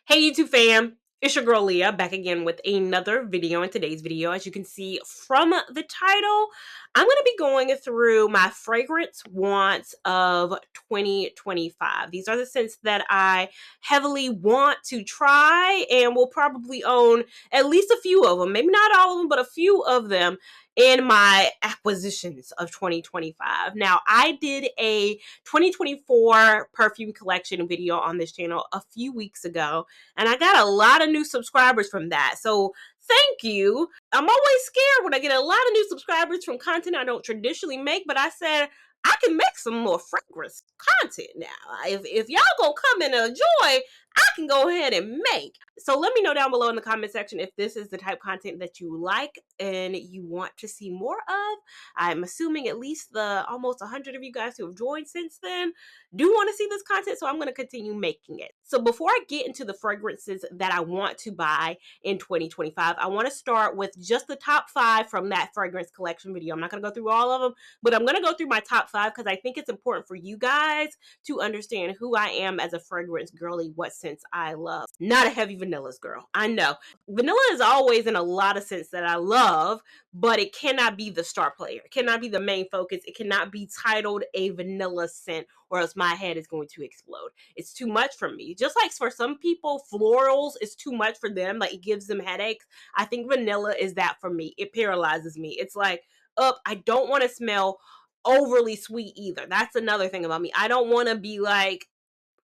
Hey YouTube fam, it's your girl Leah back again with another video. In today's video, as you can see from the title, I'm going to be going through my fragrance wants of 2025. These are the scents that I heavily want to try and will probably own at least a few of them. Maybe not all of them, but a few of them in my acquisitions of 2025. Now, I did a 2024 perfume collection video on this channel a few weeks ago, and I got a lot of new subscribers from that. So thank you. I'm always scared when I get a lot of new subscribers from content I don't traditionally make, but I said I can make some more fragrance content now. If y'all gonna come and enjoy, I can go ahead and make. So let me know down below in the comment section if this is the type of content that you like and you want to see more of. I'm assuming at least the almost 100 of you guys who have joined since then do want to see this content, so I'm going to continue making it. So before I get into the fragrances that I want to buy in 2025, I want to start with just the top 5 from that fragrance collection video. I'm not going to go through all of them, but I'm going to go through my top 5 because I think it's important for you guys to understand who I am as a fragrance girly, what scents I love. Not a heavy vanillas girl. I know. Vanilla is always in a lot of scents that I love, but it cannot be the star player. It cannot be the main focus. It cannot be titled a vanilla scent, or else my head is going to explode. It's too much for me. Just like for some people, florals is too much for them. Like, it gives them headaches. I think vanilla is that for me. It paralyzes me. It's like, I don't want to smell overly sweet either. That's another thing about me. I don't want to be like,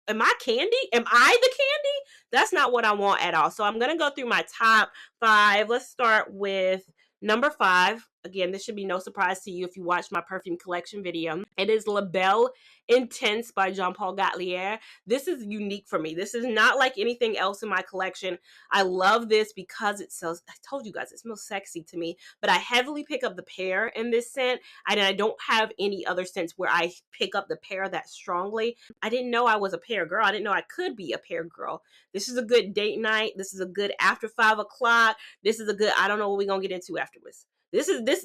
am I candy? Am I the candy? That's not what I want at all. So I'm going to go through my top 5. Let's start with number 5. Again, this should be no surprise to you if you watched my perfume collection video. It is La Belle Intense by Jean Paul Gaultier. This is unique for me. This is not like anything else in my collection. I love this because it smells, I told you guys, it smells sexy to me, but I heavily pick up the pear in this scent. I don't have any other scents where I pick up the pear that strongly. I didn't know I was a pear girl. I didn't know I could be a pear girl. This is a good date night. This is a good after 5 o'clock. This is a good, I don't know what we're going to get into afterwards.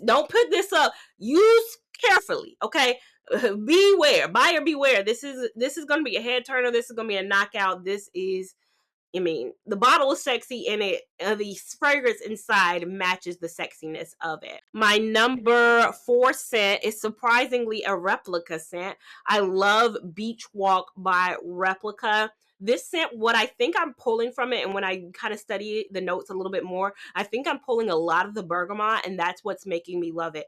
Don't put this up. Use carefully, okay? Beware, buyer beware. This is going to be a head turner. This is going to be a knockout. This is, the bottle is sexy and the fragrance inside matches the sexiness of it. My number 4 scent is surprisingly a replica scent. I love Beach Walk by Replica. This scent, what I think I'm pulling from it, and when I kind of study the notes a little bit more, I think I'm pulling a lot of the bergamot, and that's what's making me love it.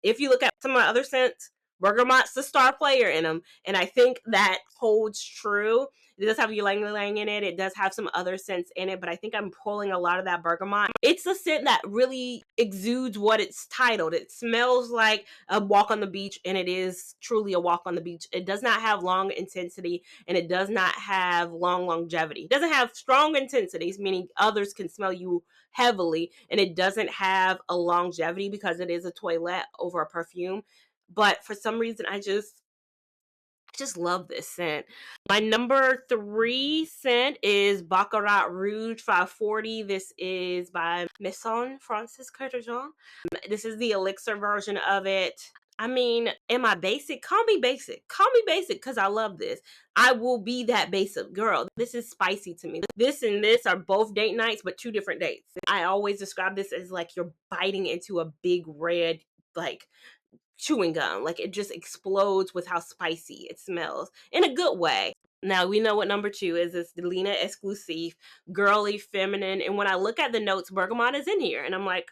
If you look at some of my other scents, bergamot's the star player in them, and I think that holds true. It does have ylang ylang in it. It does have some other scents in it, but I think I'm pulling a lot of that bergamot. It's a scent that really exudes what it's titled. It smells like a walk on the beach, and it is truly a walk on the beach. It does not have long intensity, and it does not have long longevity. It doesn't have strong intensities, meaning others can smell you heavily, and it doesn't have a longevity because it is a toilette over a perfume. But for some reason, I just love this scent. My number 3 scent is Baccarat Rouge 540. This is by Maison Francis Curtin. This is the elixir version of it. Am I basic? Call me basic. Call me basic because I love this. I will be that basic girl. This is spicy to me. This and this are both date nights, but 2 different dates. I always describe this as like you're biting into a big red, like, chewing gum. Like, it just explodes with how spicy it smells in a good way. Now we know what number 2 is. It's the Lina Exclusive, girly, feminine. And when I look at the notes, bergamot is in here, and I'm like,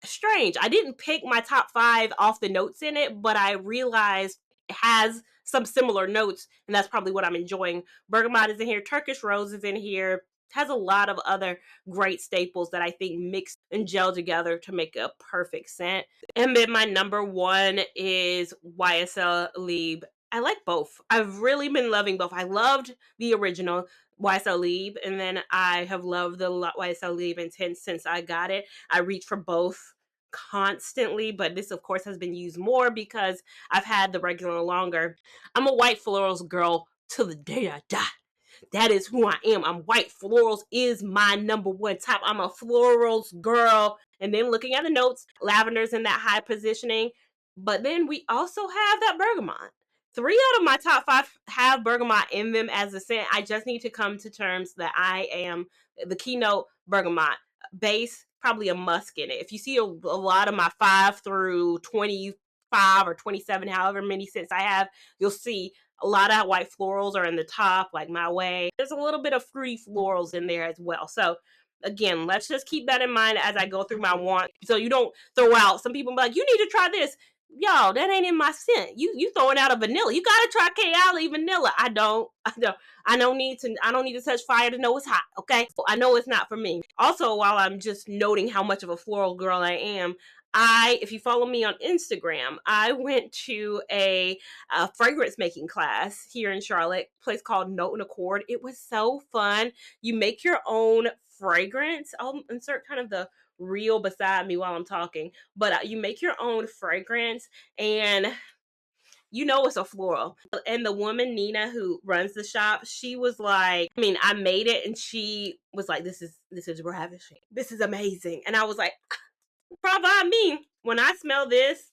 strange. I didn't pick my top 5 off the notes in it, but I realized it has some similar notes, and that's probably what I'm enjoying. Bergamot is in here. Turkish Rose is in here. Has a lot of other great staples that I think mix and gel together to make a perfect scent. And then my number 1 is YSL Libre. I like both. I've really been loving both. I loved the original YSL Libre, and then I have loved the YSL Libre Intense since I got it. I reach for both constantly, but this of course has been used more because I've had the regular longer. I'm a white florals girl till the day I die. That is who I am. I'm white. Florals is my number 1 top. I'm a florals girl. And then looking at the notes, lavender's in that high positioning. But then we also have that bergamot. 3 out of my top 5 have bergamot in them as a scent. I just need to come to terms that I am the keynote bergamot base, probably a musk in it. If you see a lot of my 5 through 25 or 27, however many scents I have, you'll see a lot of white florals are in the top, like My Way. There's a little bit of fruity florals in there as well. So again, let's just keep that in mind as I go through my want. So you don't throw out, some people be like, you need to try this. Yo, that ain't in my scent. You throwing out a vanilla. You gotta try Kayali vanilla. I don't need to touch fire to know it's hot. Okay. I know it's not for me. Also, while I'm just noting how much of a floral girl I am, if you follow me on Instagram, I went to a fragrance making class here in Charlotte, a place called Note and Accord. It was so fun. You make your own fragrance. I'll insert kind of the reel beside me while I'm talking, but you make your own fragrance, and you know it's a floral. And the woman Nina who runs the shop, she was like, I mean, I made it, and she was like, this is ravishing, this is amazing. And I was like, bravo me. When I smell this,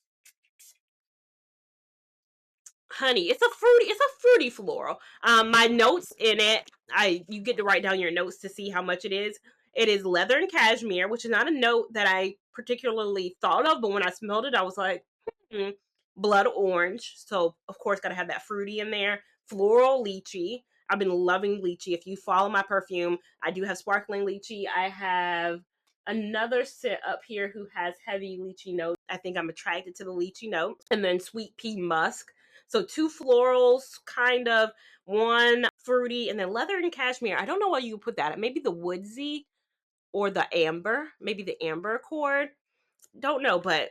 honey, it's a fruity floral. My notes in it, you get to write down your notes to see how much it is. It is leather and cashmere, which is not a note that I particularly thought of, but when I smelled it, I was like, hmm. Blood orange. So of course gotta have that fruity in there. Floral lychee. I've been loving lychee. If you follow my perfume, I do have sparkling lychee. I have another scent up here who has heavy lychee notes. I think I'm attracted to the lychee note. And then sweet pea musk. So 2 florals, kind of, 1 fruity, and then leather and cashmere. I don't know why you would put that. Maybe the woodsy or the amber. Maybe the amber accord. Don't know, but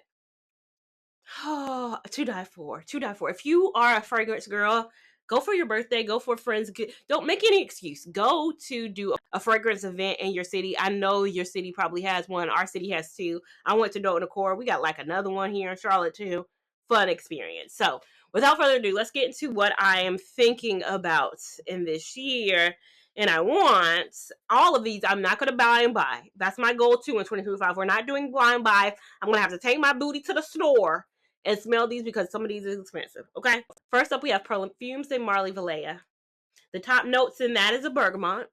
oh, to die for. To die for. If you are a fragrance girl, go for your birthday, go for friends. Don't make any excuse. Go to do a fragrance event in your city. I know your city probably has one. Our city has 2. I went to Note and Accord. We got like another one here in Charlotte too. Fun experience. So without further ado, let's get into what I am thinking about in this year. And I want all of these. I'm not going to buy and buy. That's my goal too in 2025. We're not doing blind buy. I'm going to have to take my booty to the store and smell these because some of these is expensive. Okay. First up, we have Perfumes and Marley Valleja. The top notes in that is a bergamot,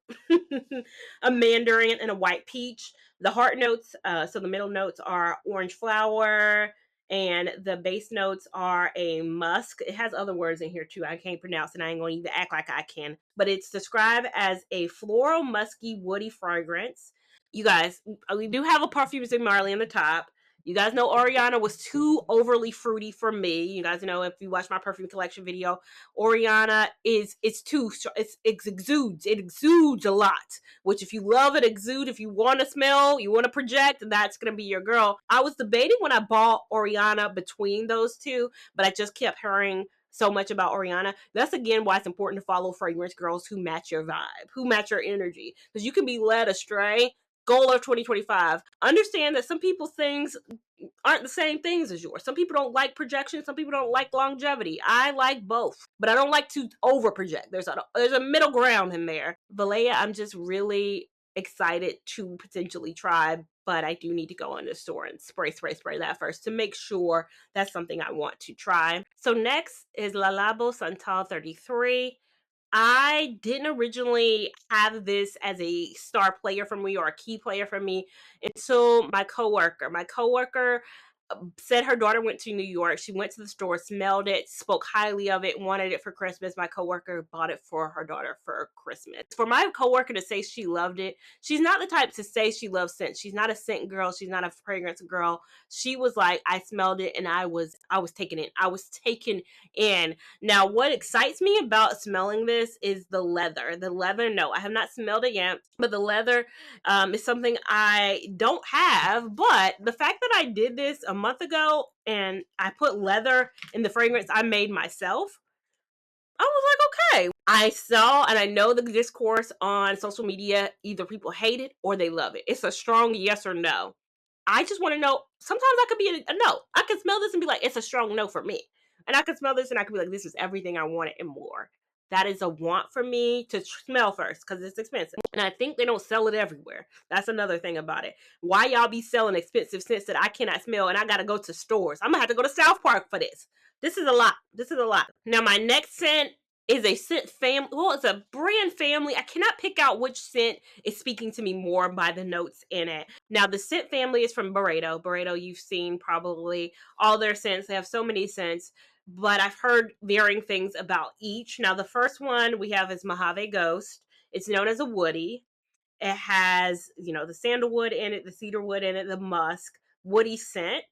a mandarin, and a white peach. The heart notes, so the middle notes are orange flower, and the base notes are a musk. It has other words in here too. I can't pronounce it. I ain't going to even act like I can. But it's described as a floral, musky, woody fragrance. You guys, we do have a Perfumes and Marley in the top. You guys know Oriana was too overly fruity for me. You guys know if you watch my perfume collection video, Oriana it's too it exudes a lot. Which if you love it, exude. If you want to smell, you want to project, that's gonna be your girl. I was debating when I bought Oriana between those two, but I just kept hearing so much about Oriana. That's again why it's important to follow fragrance girls who match your vibe, who match your energy, because you can be led astray. Goal of 2025. Understand that some people's things aren't the same things as yours. Some people don't like projection. Some people don't like longevity. I like both, but I don't like to over project. There's a middle ground in there. Valleja, I'm just really excited to potentially try, but I do need to go in the store and spray that first to make sure that's something I want to try. So next is Labo Santal 33. I didn't originally have this as a star player for me or a key player for me until my coworker. My coworker said her daughter went to New York. She went to the store, smelled it, spoke highly of it, wanted it for Christmas. My coworker bought it for her daughter for Christmas. For my coworker to say she loved it, she's not the type to say she loves scent. She's not a scent girl. She's not a fragrance girl. She was like, I smelled it and I was taken in. I was taken in. Now, what excites me about smelling this is the leather. The leather, no, I have not smelled it yet, but the leather is something I don't have. But the fact that I did this a month ago and I put leather in the fragrance I made myself, I was like, okay. I saw and I know the discourse on social media, either people hate it or they love it. It's a strong yes or no. I just want to know, sometimes I could be a no. I can smell this and be like, it's a strong no for me. And I can smell this and I can be like, this is everything I wanted and more. That is a want for me to smell first because it's expensive. And I think they don't sell it everywhere. That's another thing about it. Why y'all be selling expensive scents that I cannot smell and I got to go to stores? I'm going to have to go to South Park for this. This is a lot. This is a lot. Now, my next scent is a scent family. Well, it's a brand family. I cannot pick out which scent is speaking to me more by the notes in it. Now, the scent family is from Byredo. Byredo, you've seen probably all their scents. They have so many scents, but I've heard varying things about each. Now, the first one we have is Mojave Ghost. It's known as a woody. It has, the sandalwood in it, the cedarwood in it, the musk, woody scent.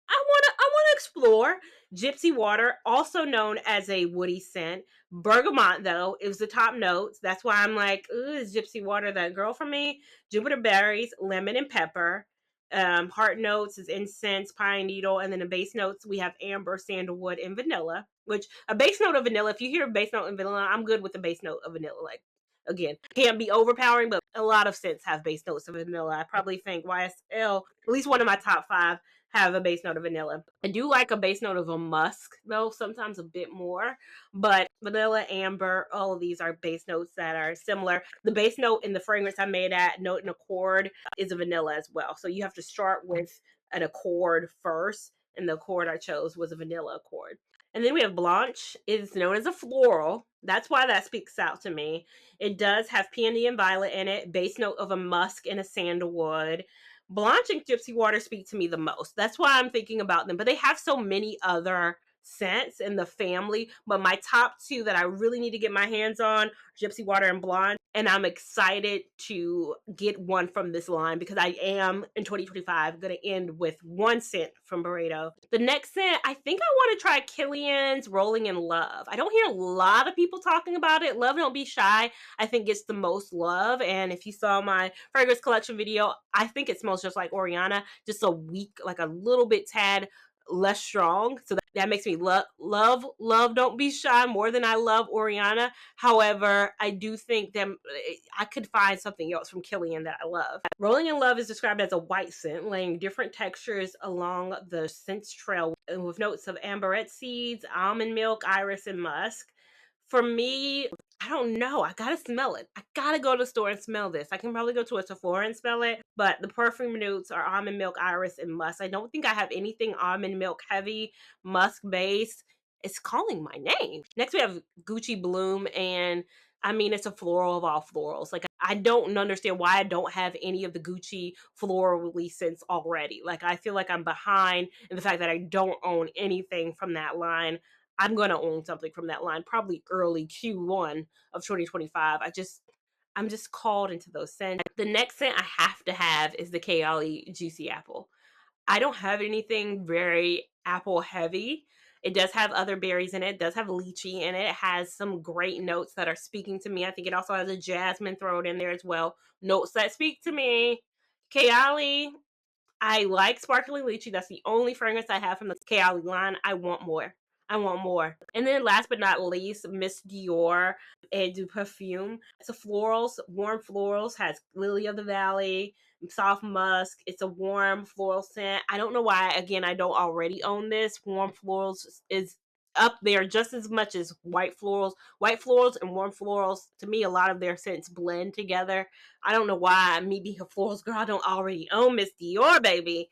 I wanna explore gypsy water, also known as a woody scent. Bergamot, though, is the top notes. That's why I'm like, ooh, is gypsy water that girl for me? Jupiter berries, lemon, and pepper. Heart notes is incense, pine needle, and then the base notes we have amber, sandalwood, and vanilla. Which a base note of vanilla, if you hear a base note of vanilla, I'm good with the base note of vanilla. Like, again, can't be overpowering, but a lot of scents have base notes of vanilla. I probably think YSL, at least one of my top 5, have a base note of vanilla. I do like a base note of a musk, though, sometimes a bit more. But vanilla, amber, all of these are base notes that are similar. The base note in the fragrance I made at Note and Accord is a vanilla as well. So you have to start with an accord first, and the accord I chose was a vanilla accord. And then we have Blanche. It's known as a floral. That's why that speaks out to me. It does have peony and violet in it, base note of a musk and a sandalwood. Blanche and Gypsy Water speak to me the most. That's why I'm thinking about them. But they have so many other scents in the family. But my top 2 that I really need to get my hands on, Gypsy Water and Blonde. And I'm excited to get one from this line because I am, in 2025, going to end with one scent from Byredo. The next scent, I think I want to try Kilian's Rolling in Love. I don't hear a lot of people talking about it. Love Don't Be Shy, I think, gets the most love. And if you saw my fragrance collection video, I think it smells just like Oriana, just a weak, like a little bit tad less strong. So that makes me love Don't Be Shy more than I love Oriana. However, I do think that I could find something else from Kilian that I love. Rolling in Love is described as a white scent, laying different textures along the scents trail with notes of amberette seeds, almond milk, iris, and musk. For me, I don't know. I gotta smell it. I gotta go to the store and smell this. I can probably go to a Sephora and smell it, but the perfume notes are almond milk, iris, and musk. I don't think I have anything almond milk heavy, musk based. It's calling my name. Next, we have Gucci Bloom, and I mean, it's a floral of all florals. Like, I don't understand why I don't have any of the Gucci floral release scents already. Like, I feel like I'm behind in the fact that I don't own anything from that line. I'm gonna own something from that line probably early Q1 of 2025. I'm just called into those scents. The next scent I have to have is the Kayali Juicy Apple. I don't have anything very apple heavy. It does have other berries in it. It does have lychee in it. It has some great notes that are speaking to me. I think it also has a jasmine thrown in there as well. Notes that speak to me. Kayali, I like sparkling lychee. That's the only fragrance I have from the Kayali line. I want more. I want more. And then last but not least, Miss Dior and du Perfume. It's a florals, warm florals, has lily of the valley, soft musk. It's a warm floral scent. I don't know why, again, I don't already own this. Warm florals is up there just as much as white florals. White florals and warm florals, to me, a lot of their scents blend together. I don't know why, me being a florals girl, I don't already own Miss Dior, baby.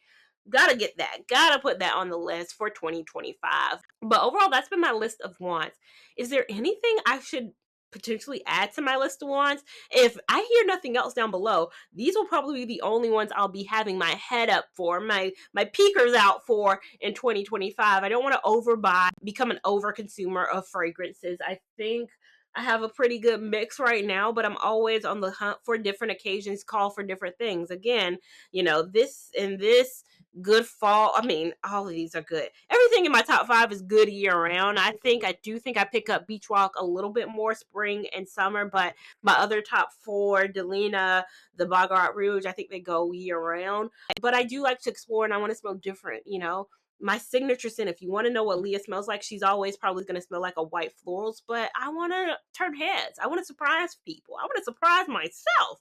Gotta get that. Gotta put that on the list for 2025. But overall, that's been my list of wants. Is there anything I should potentially add to my list of wants? If I hear nothing else down below, these will probably be the only ones I'll be having my head up for, my peekers out for in 2025. I don't want to overbuy, become an over consumer of fragrances. I think I have a pretty good mix right now, but I'm always on the hunt for different occasions, call for different things. Again, this and this good fall. I mean, all of these are good. Everything in my top 5 is good year round. I do think I pick up Beach Walk a little bit more spring and summer, but my other top 4, Delina, the Bogart Rouge, I think they go year round. But I do like to explore and I want to smell different. My signature scent, if you want to know what Lia smells like, she's always probably going to smell like a white florals, but I want to turn heads. I want to surprise people. I want to surprise myself.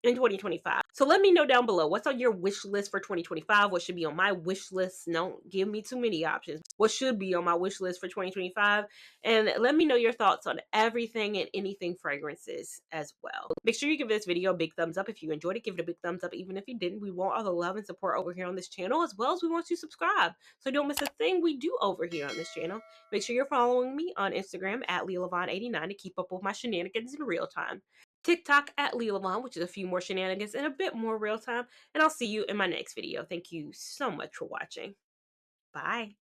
in 2025. So let me know down below, what's on your wish list for 2025? What should be on my wish list? Don't give me too many options. What should be on my wish list for 2025? And let me know your thoughts on everything and anything fragrances as well. Make sure you give this video a big thumbs up. If you enjoyed it, give it a big thumbs up. Even if you didn't, we want all the love and support over here on this channel, as well as we want you to subscribe so don't miss a thing we do over here on this channel. Make sure you're following me on Instagram at LiaLavon89 to keep up with my shenanigans in real time. TikTok at Lia Lavon, which is a few more shenanigans and a bit more real time. And I'll see you in my next video. Thank you so much for watching. Bye.